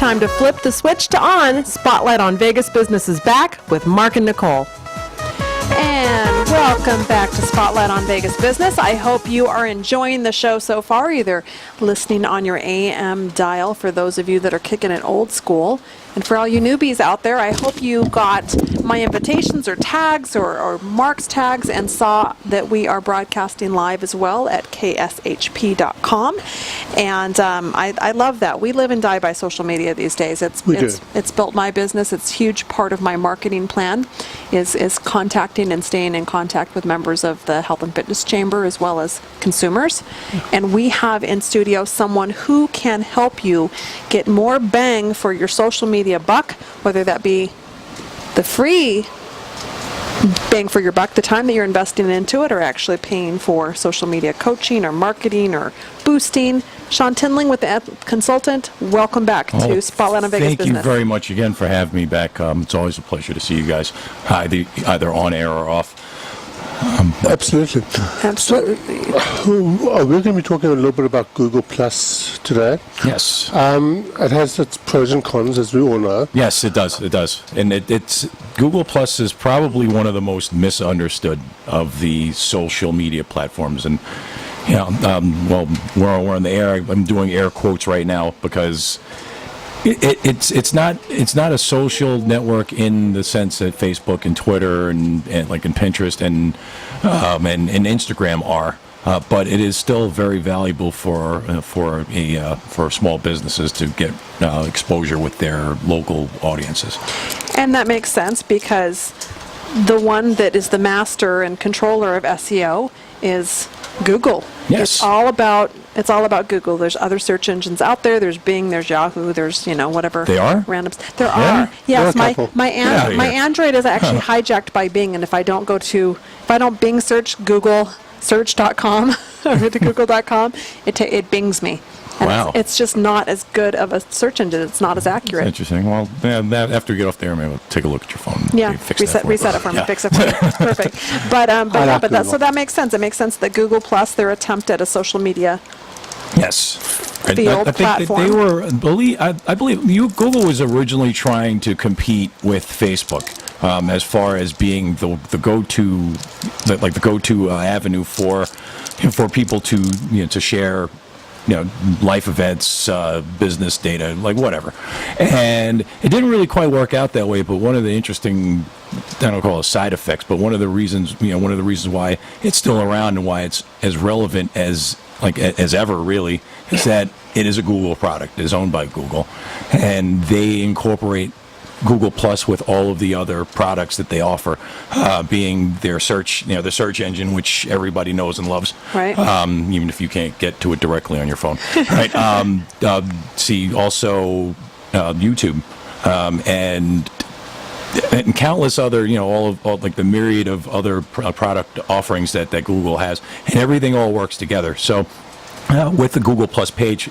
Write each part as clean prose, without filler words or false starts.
time to flip the switch to on. Spotlight on Vegas Business is back with Mark and Nicole. And welcome back to Spotlight on Vegas Business. I hope you are enjoying the show so far, either listening on your AM dial for those of you that are kicking it old school. And for all you newbies out there, I hope you got my invitations or tags or Mark's tags and saw that we are broadcasting live as well at kshp.com. And I love that. We live and die by social media these days. It's built my business. It's a huge part of my marketing plan is contacting and staying in contact with members of the Health and Fitness Chamber as well as consumers. And we have in studio someone who can help you get more bang for your social media buck, whether that be the free bang for your buck, the time that you're investing into it, or actually paying for social media coaching or marketing or boosting. Shawn Tinling with the Nth Consultant, welcome back to Spotlight on Vegas Business. Thank you very much again for having me back. It's always a pleasure to see you guys, either on air or off. Absolutely. We're going to be talking a little bit about Google Plus today. Yes. It has its pros and cons, as we all know. Yes, it does. It does. And it's Google Plus is probably one of the most misunderstood of the social media platforms. And well, we're on the air. I'm doing air quotes right now because it's not a social network in the sense that Facebook and Twitter and like in Pinterest and Instagram are, but it is still very valuable for small businesses to get exposure with their local audiences. And that makes sense because the one that is the master and controller of SEO is Google. Yes. It's all about Google. There's other search engines out there. There's Bing, there's Yahoo, there's, whatever. They are? Randoms. There are. Yes, my Android is actually hijacked by Bing, and if I don't Bing search Google search.com or to google.com, it bings me. And wow. It's just not as good of a search engine. It's not as accurate. That's interesting. Well, after we get off there, maybe we'll take a look at your phone. Yeah, reset it for me. Fix it for me. It's perfect. So that makes sense. It makes sense that Google Plus, their attempt at a social media field platform. I believe Google was originally trying to compete with Facebook as far as being the go-to avenue for people to share life events, business data, like whatever. And it didn't really quite work out that way, but one of the interesting, I don't call it side effects, but one of the reasons why it's still around and why it's as relevant as ever really is that it is a Google product. It is owned by Google, and they incorporate Google Plus with all of the other products that they offer, being their search, the search engine, which everybody knows and loves, right? Even if you can't get to it directly on your phone, right? See also YouTube and countless other, all like the myriad of other product offerings that Google has, and everything all works together. So with the Google Plus page,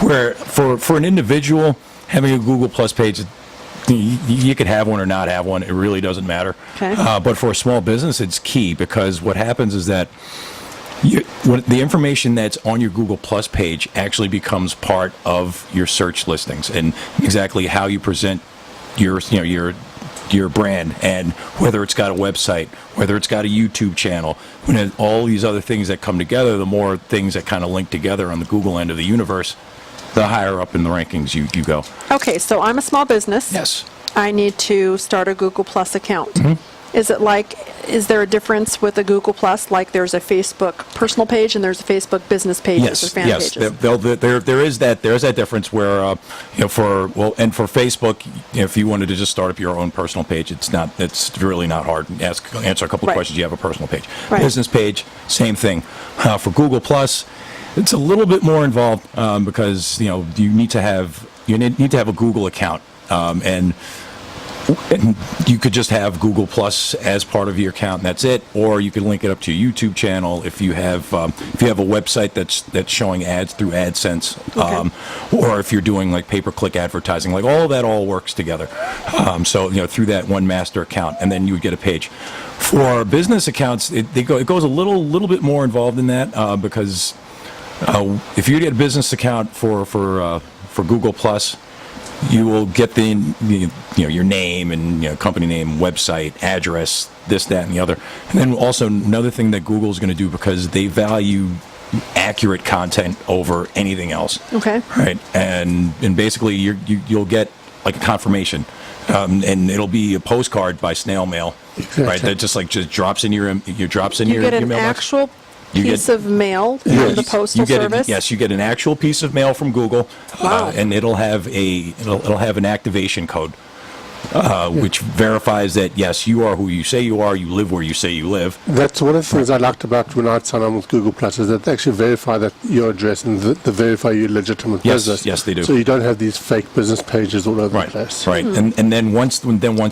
where for an individual having a Google Plus page, you could have one or not have one. It really doesn't matter. Okay. But for a small business, it's key because what happens is that the information that's on your Google Plus page actually becomes part of your search listings and exactly how you present your brand, and whether it's got a website, whether it's got a YouTube channel, when all these other things that come together, the more things that kind of link together on the Google end of the universe, the higher up in the rankings you go. Okay, so I'm a small business. Yes. I need to start a Google Plus account. Mm-hmm. Is there a difference with a Google Plus? Like there's a Facebook personal page and there's a Facebook business pages or fan pages? There is that difference where, for Facebook, if you wanted to just start up your own personal page, it's really not hard. Answer a couple of questions, you have a personal page. Right. Business page, same thing. For Google Plus, it's a little bit more involved because you need to have a Google account, and you could just have Google Plus as part of your account, and that's it. Or you could link it up to your YouTube channel if you have a website that's showing ads through AdSense, or if you're doing like pay-per-click advertising, like all of that all works together. So through that one master account, and then you would get a page. For business accounts, it goes a little bit more involved in that because if you get a business account for Google Plus, you will get your name and company name, website, address, this, that, and the other. And then also another thing that Google is going to do, because they value accurate content over anything else. Okay. Right. And basically you'll get like a confirmation, and it'll be a postcard by snail mail. Exactly. Right. That just drops in your drops in You your get an mailbox. actual You piece get- of mail from Yes. the postal service. Yes, you get an actual piece of mail from Google, Wow. and it'll have an activation code, which verifies that yes, you are who you say you are. You live where you say you live. That's one of the things I liked about when I'd sign on with Google Plus, is that they actually verify that your address and they verify your legitimate Yes, business. yes, they do. So you don't have these fake business pages all over the place. Right. And then once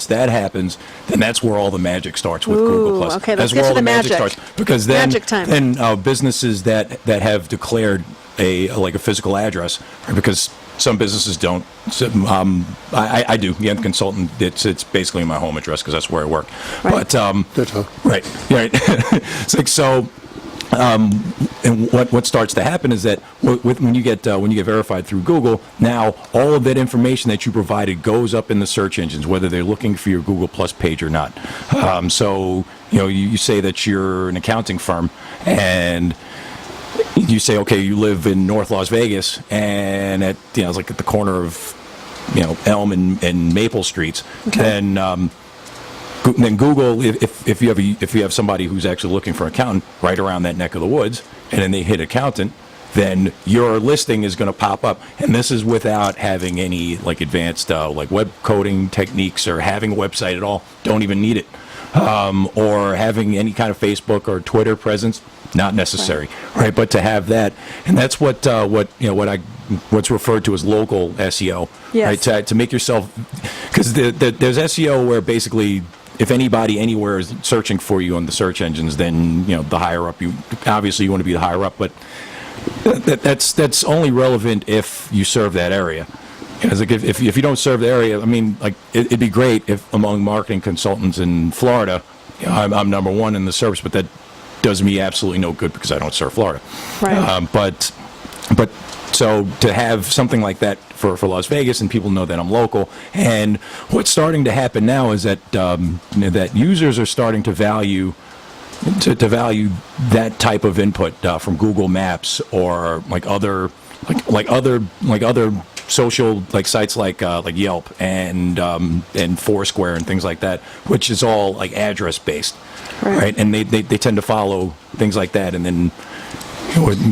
that happens, then that's where all the magic starts with Google Plus. Okay, let's That's get where to all the magic. starts, because then Magic time. businesses that have declared a physical address, right, because some businesses don't. So, I do. The Nth Consultant, it's basically my home address because that's where I work. Right. But Ditto. right. It's like so. And what starts to happen is that when you get verified through Google, now all of that information that you provided goes up in the search engines, whether they're looking for your Google Plus page or not. So you say that you're an accounting firm, and you say, okay, you live in North Las Vegas, and it's like at the corner of Elm and Maple Streets. Okay. Then Google, if you have somebody who's actually looking for an accountant right around that neck of the woods, and then they hit accountant, then your listing is going to pop up. And this is without having any advanced web coding techniques or having a website at all. Don't even need it. Or having any kind of Facebook or Twitter presence, not necessary, right? But to have that, and that's what's referred to as local SEO, Yes. right? To make yourself, because there's SEO where basically, if anybody anywhere is searching for you on the search engines, then the higher up you want to be the higher up, but that's only relevant if you serve that area. Because if you don't serve the area, I mean, it'd be great if among marketing consultants in Florida, I'm number one in the service, but that does me absolutely no good because I don't serve Florida. Right. But so to have something like that for Las Vegas, and people know that I'm local, and what's starting to happen now is that that users are starting to value that type of input from Google Maps or other social sites like Yelp and Foursquare and things like that, which is all address based, right? And they tend to follow things like that, and then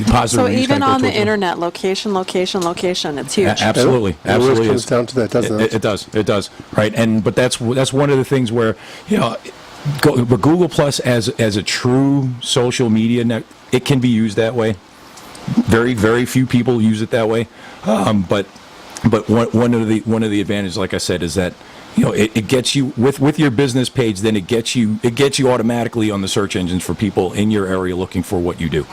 positive. So reviews even kinda go on the towards them. internet, location, it's huge. Absolutely, It always absolutely comes is. down to that, doesn't it? It does, right? But that's one of the things where but Google Plus as a true social media net, it can be used that way. Very, very few people use it that way, but one of the advantages, like I said, is that it gets you with your business page. Then it gets you automatically on the search engines for people in your area looking for what you do,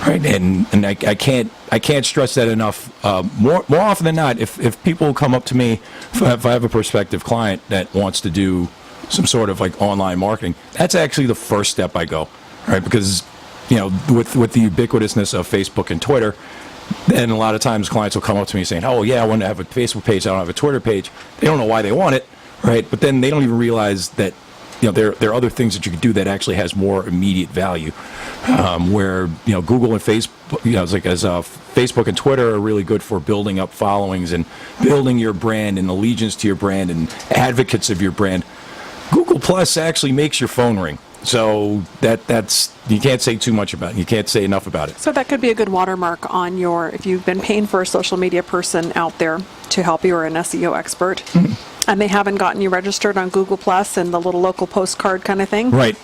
right? And I can't stress that enough. More often than not, if people come up to me, if I have a prospective client that wants to do some sort of online marketing, that's actually the first step I go, right? Because with the ubiquitousness of Facebook and Twitter, then a lot of times clients will come up to me saying, oh yeah, I want to have a Facebook page, I don't have a Twitter page. They don't know why they want it, right? But then they don't even realize that there are other things that you can do that actually has more immediate value, where Google and Facebook, Facebook and Twitter are really good for building up followings and building your brand and allegiance to your brand and advocates of your brand. Google Plus actually makes your phone ring. So that's you can't say too much about it. You can't say enough about it. So that could be a good watermark on if you've been paying for a social media person out there to help you, or an SEO expert, and they haven't gotten you registered on Google Plus and the little local postcard kind of thing. Right.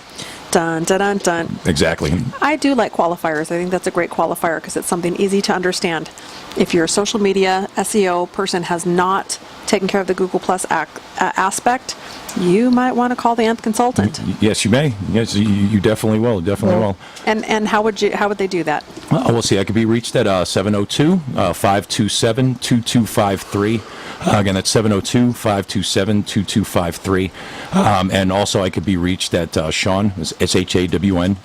Dun, dun, dun, dun. Exactly. I do like qualifiers. I think that's a great qualifier because it's something easy to understand. If your social media SEO person has not taking care of the Google Plus aspect, you might want to call the Nth Consultant. Yes, you may. Yes, you definitely will. Definitely will. And how would they do that? We'll see. I could be reached at 702-527-2253. Again, that's 702-527-2253. And also, I could be reached at Shawn, Shawn,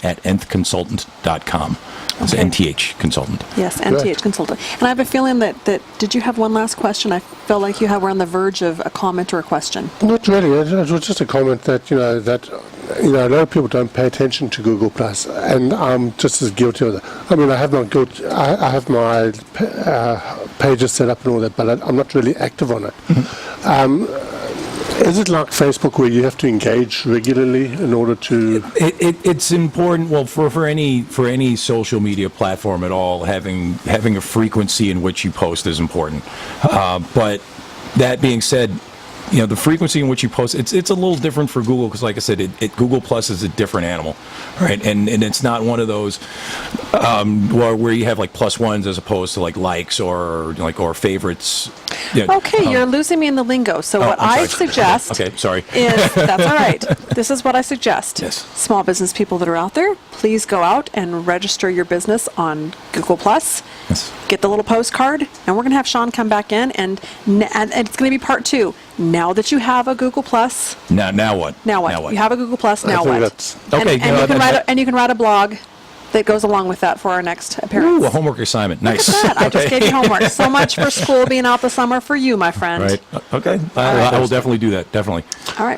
at nthconsultant.com. It's Okay. NTH Consultant. Yes, NTH Consultant. And I have a feeling that did you have one last question? I felt like were on the verge of a comment or a question. Not really. It was just a comment that a lot of people don't pay attention to Google Plus, and I'm just as guilty of that. I mean, I have my pages set up and all that, but I'm not really active on it. Is it like Facebook where you have to engage regularly in order to? It's important. Well, for any social media platform at all, having a frequency in which you post is important. But that being said, the frequency in which you post, it's a little different for Google because, like I said, Google Plus is a different animal, right? And it's not one of those where you have like plus ones as opposed to like likes or favorites. Okay, you're losing me in the lingo. So what I suggest Okay, sorry. is, that's all right. This is what I suggest. Yes. Small business people that are out there, please go out and register your business on Google Plus. Yes. Get the little postcard, and we're going to have Shawn come back in, and it's going to be part 2. Now that you have a Google Plus, Now what? now what? You have a Google Plus, now I think what? that's Okay. And you can write a blog that goes along with that for our next appearance. Ooh, a homework assignment. Nice. Look at that. I just gave you homework. So much for school being out the summer for you, my friend. Right. Okay. I will definitely do that. Definitely. All right.